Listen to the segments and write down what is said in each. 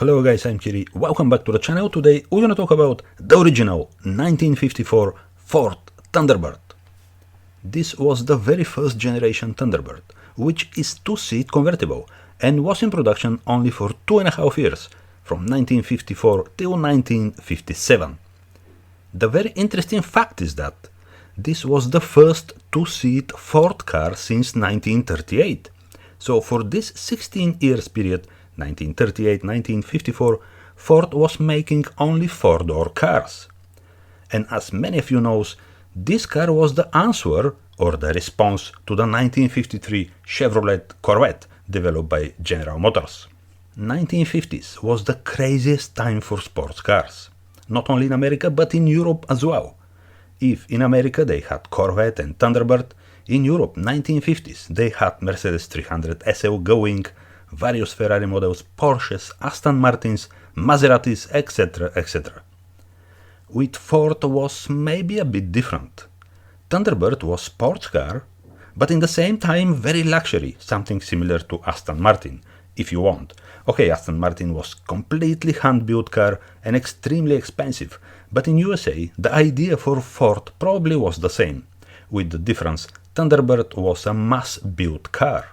Hello guys, I'm Kiri. Welcome back to the channel. Today we're gonna talk about the original 1954 Ford Thunderbird. This was the very first generation Thunderbird, which is two-seat convertible and was in production only for 2.5 years, from 1954 till 1957. The very interesting fact is that this was the first two-seat Ford car since 1938. So for this 16 years period, 1938-1954, Ford was making only four-door cars. And as many of you know, this car was the answer or the response to the 1953 Chevrolet Corvette developed by General Motors. 1950s was the craziest time for sports cars, not only in America but in Europe as well. If in America they had Corvette and Thunderbird, in Europe 1950s they had Mercedes 300 SL going, various Ferrari models, Porsches, Aston Martins, Maseratis, etc. etc. With Ford was maybe a bit different. Thunderbird was sports car, but in the same time very luxury, something similar to Aston Martin, if you want. Okay, Aston Martin was completely hand-built car and extremely expensive, but in USA the idea for Ford probably was the same, with the difference Thunderbird was a mass-built car.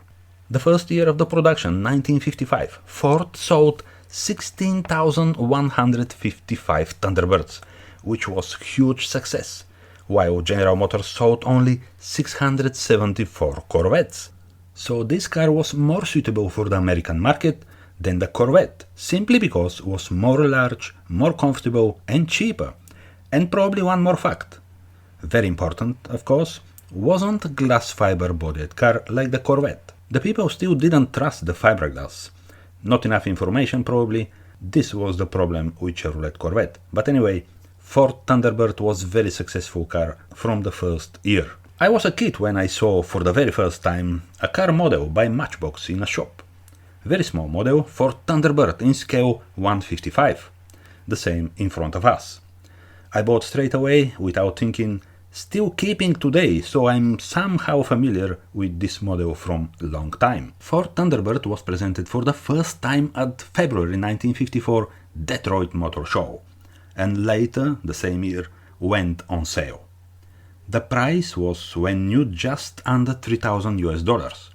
The first year of the production, 1955, Ford sold 16,155 Thunderbirds, which was huge success, while General Motors sold only 674 Corvettes. So this car was more suitable for the American market than the Corvette, simply because it was more large, more comfortable and cheaper. And probably one more fact, very important of course, wasn't a glass fiber bodied car like the Corvette. The people still didn't trust the fiberglass. Not enough information probably. This was the problem with Chevrolet Corvette. But anyway, Ford Thunderbird was very successful car from the first year. I was a kid when I saw for the very first time a car model by Matchbox in a shop. Very small model, Ford Thunderbird in scale 1/55. The same in front of us. I bought straight away without thinking, still keeping today, so I'm somehow familiar with this model from a long time. Ford Thunderbird was presented for the first time at February 1954 Detroit Motor Show, and later, the same year, went on sale. The price was when new just under $3,000.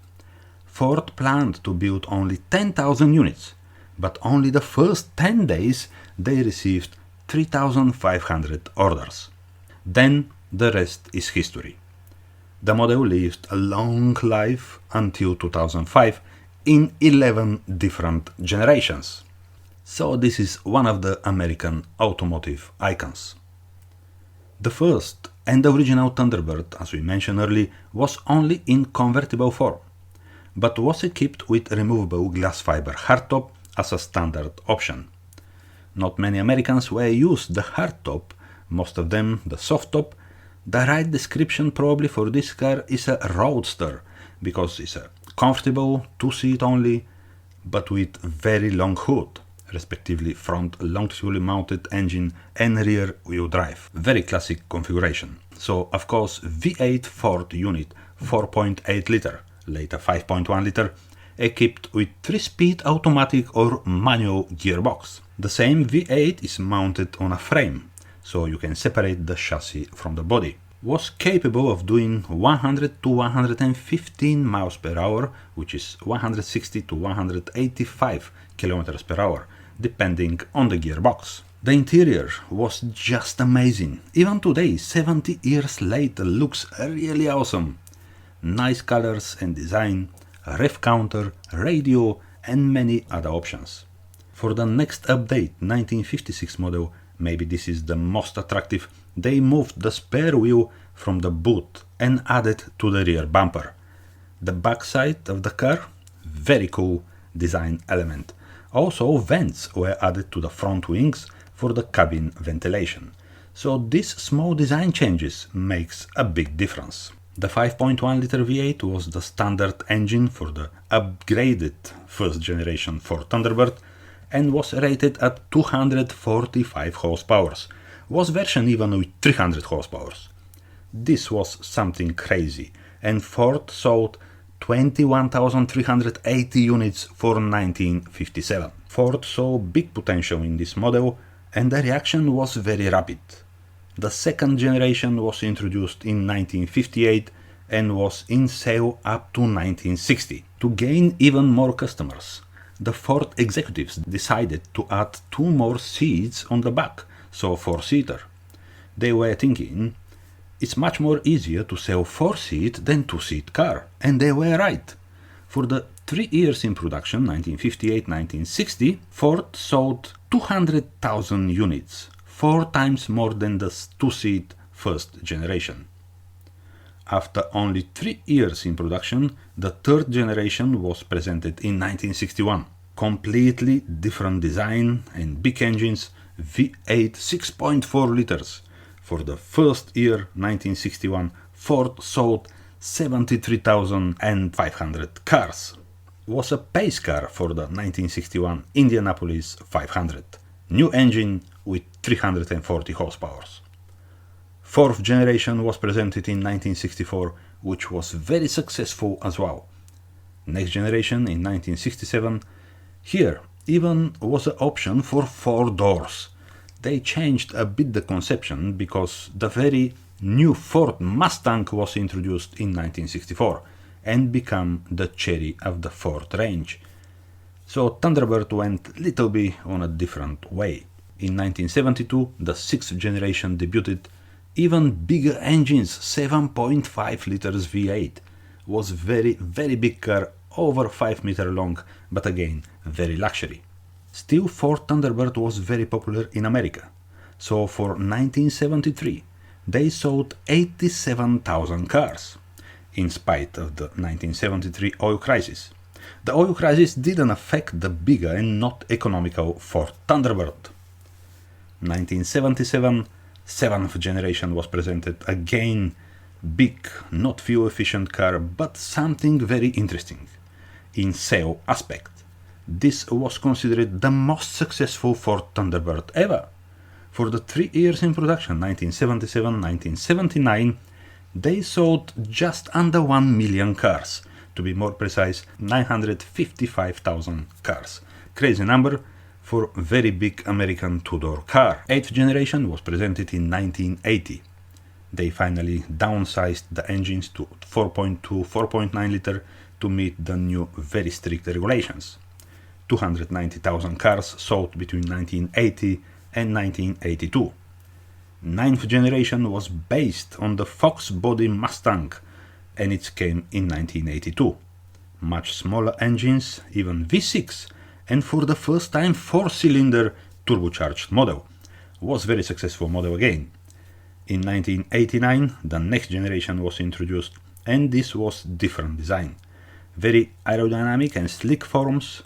Ford planned to build only 10,000 units, but only the first 10 days they received 3,500 orders. Then the rest is history. The model lived a long life until 2005 in 11 different generations. So this is one of the American automotive icons. The first and original Thunderbird, as we mentioned earlier, was only in convertible form, but was equipped with removable glass fiber hardtop as a standard option. Not many Americans were used the hardtop, most of them the soft top. The right description probably for this car is a roadster, because it's a comfortable two-seat only, but with very long hood, respectively front longitudinally mounted engine and rear wheel drive. Very classic configuration. So of course V8 Ford unit 4.8 liter, later 5.1 liter, equipped with 3-speed automatic or manual gearbox. The same V8 is mounted on a frame, so you can separate the chassis from the body. Was capable of doing 100 to 115 miles per hour, which is 160 to 185 kilometers per hour, depending on the gearbox. The interior was just amazing. Even today, 70 years later, looks really awesome. Nice colors and design, ref counter, radio and many other options. For the next update, 1956 model, maybe this is the most attractive, they moved the spare wheel from the boot and added to the rear bumper. The backside of the car, very cool design element. Also vents were added to the front wings for the cabin ventilation. So these small design changes makes a big difference. The 5.1 liter V8 was the standard engine for the upgraded first generation Ford Thunderbird and was rated at 245 horsepower. Was version even with 300 horsepower. This was something crazy, and Ford sold 21,380 units for 1957. Ford saw big potential in this model and the reaction was very rapid. The second generation was introduced in 1958 and was in sale up to 1960. To gain even more customers, the Ford executives decided to add 2 more seats on the back, so 4-seater. They were thinking, it's much more easier to sell 4-seat than 2-seat car, and they were right. For the 3 years in production, 1958-1960, Ford sold 200,000 units, 4 times more than the 2-seat first generation. After only 3 years in production, the third generation was presented in 1961. Completely different design and big engines, V8 6.4 liters. For the first year, 1961, Ford sold 73,500 cars. Was a pace car for the 1961 Indianapolis 500. New engine with 340 horsepower. Fourth generation was presented in 1964, which was very successful as well. Next generation in 1967. Here even was an option for 4 doors. They changed a bit the conception because the very new Ford Mustang was introduced in 1964 and became the cherry of the Ford range. So Thunderbird went little bit on a different way. In 1972, the 6th generation debuted. Even bigger engines, 7.5 liters V8, was very big car, over 5 meter long, but again, very luxury. Still, Ford Thunderbird was very popular in America. So for 1973, they sold 87,000 cars, in spite of the 1973 oil crisis. The oil crisis didn't affect the bigger and not economical Ford Thunderbird. 1977, 7th generation was presented, again big, not fuel efficient car, but something very interesting. In sale aspect, this was considered the most successful Ford Thunderbird ever. For the 3 years in production, 1977-1979, they sold just under 1 million cars. To be more precise, 955,000 cars. Crazy number for very big American 2-door car. 8th generation was presented in 1980. They finally downsized the engines to 4.2, 4.9 liter to meet the new very strict regulations. 290,000 cars sold between 1980 and 1982. 9th generation was based on the Fox body Mustang and it came in 1982. Much smaller engines, even V6, and for the first time 4-cylinder turbocharged model. Was very successful model again. In 1989 the next generation was introduced and this was different design. Very aerodynamic and sleek forms.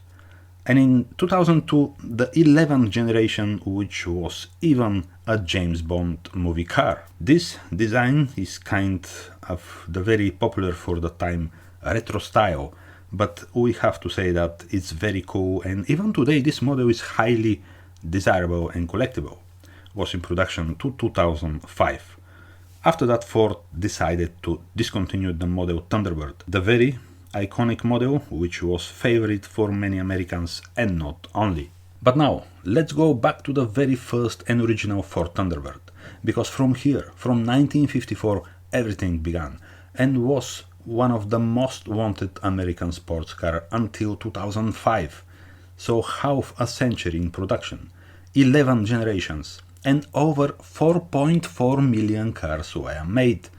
And in 2002 the 11th generation, which was even a James Bond movie car. This design is kind of the very popular for the time retro style, but we have to say that it's very cool and even today this model is highly desirable and collectible. Was in production to 2005. After that Ford decided to discontinue the model Thunderbird, the very iconic model which was favorite for many Americans and not only. But now let's go back to the very first and original Ford Thunderbird, because from here, from 1954, everything began and was one of the most wanted American sports car until 2005. So half a century in production, 11 generations, and over 4.4 million cars were made.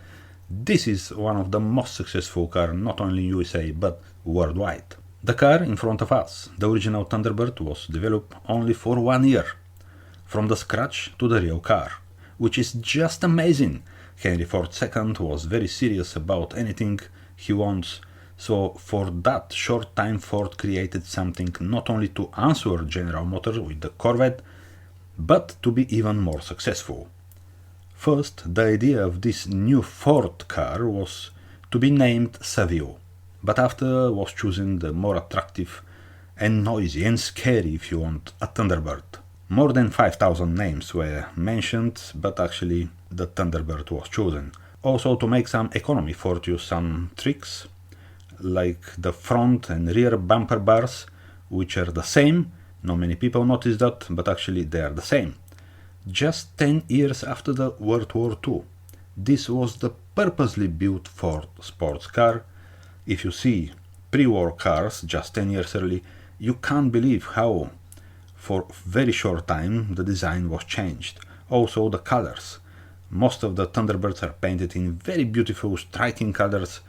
This is one of the most successful cars not only in USA but worldwide. The car in front of us, the original Thunderbird, was developed only for 1 year. From the scratch to the real car, which is just amazing. Henry Ford II was very serious about anything he wants, so for that short time Ford created something not only to answer General Motors with the Corvette, but to be even more successful. First, the idea of this new Ford car was to be named Savio, but after was chosen the more attractive and noisy and scary, if you want, a Thunderbird. More than 5,000 names were mentioned, but actually the Thunderbird was chosen. Also, to make some economy, Ford used some tricks, like the front and rear bumper bars, which are the same, Not many people notice that, but actually they are the same. Just 10 years after the World War II, this was the purposely built Ford sports car. If you see pre-war cars just 10 years early, you can't believe how, for very short time, the design was changed. Also the colors. Most of the Thunderbirds are painted in very beautiful striking colors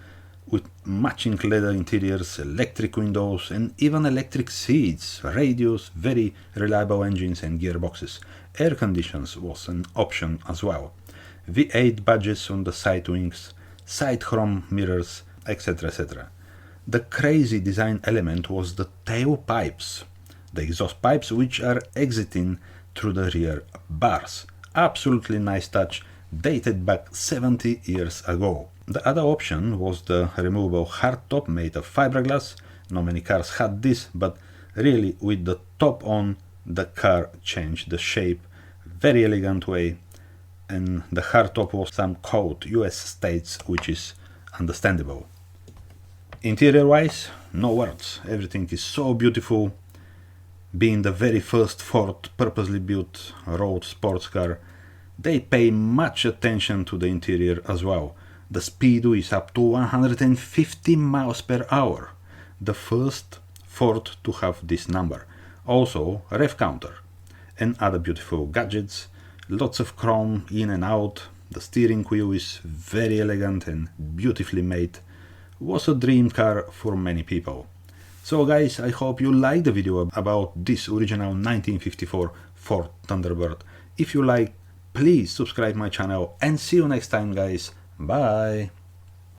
with matching leather interiors, electric windows and even electric seats, radios, very reliable engines and gearboxes. Air conditions was an option as well. V8 badges on the side wings, side chrome mirrors, etc. etc. The crazy design element was the tail pipes, the exhaust pipes which are exiting through the rear bars. Absolutely nice touch, dated back 70 years ago. The other option was the removable hardtop made of fiberglass. Not many cars had this, but really with the top on, the car changed the shape, very elegant way, and the hardtop was some code US states, which is understandable. Interior wise, no words, everything is so beautiful. Being the very first Ford purposely built road sports car, they pay much attention to the interior as well. The speed is up to 150 miles per hour, the first Ford to have this number. Also rev counter and other beautiful gadgets, lots of chrome in and out. The steering wheel is very elegant and beautifully made. Was a dream car for many people. So guys, I hope you liked the video about this original 1954 Ford Thunderbird. If you like, please subscribe my channel and see you next time guys. Bye!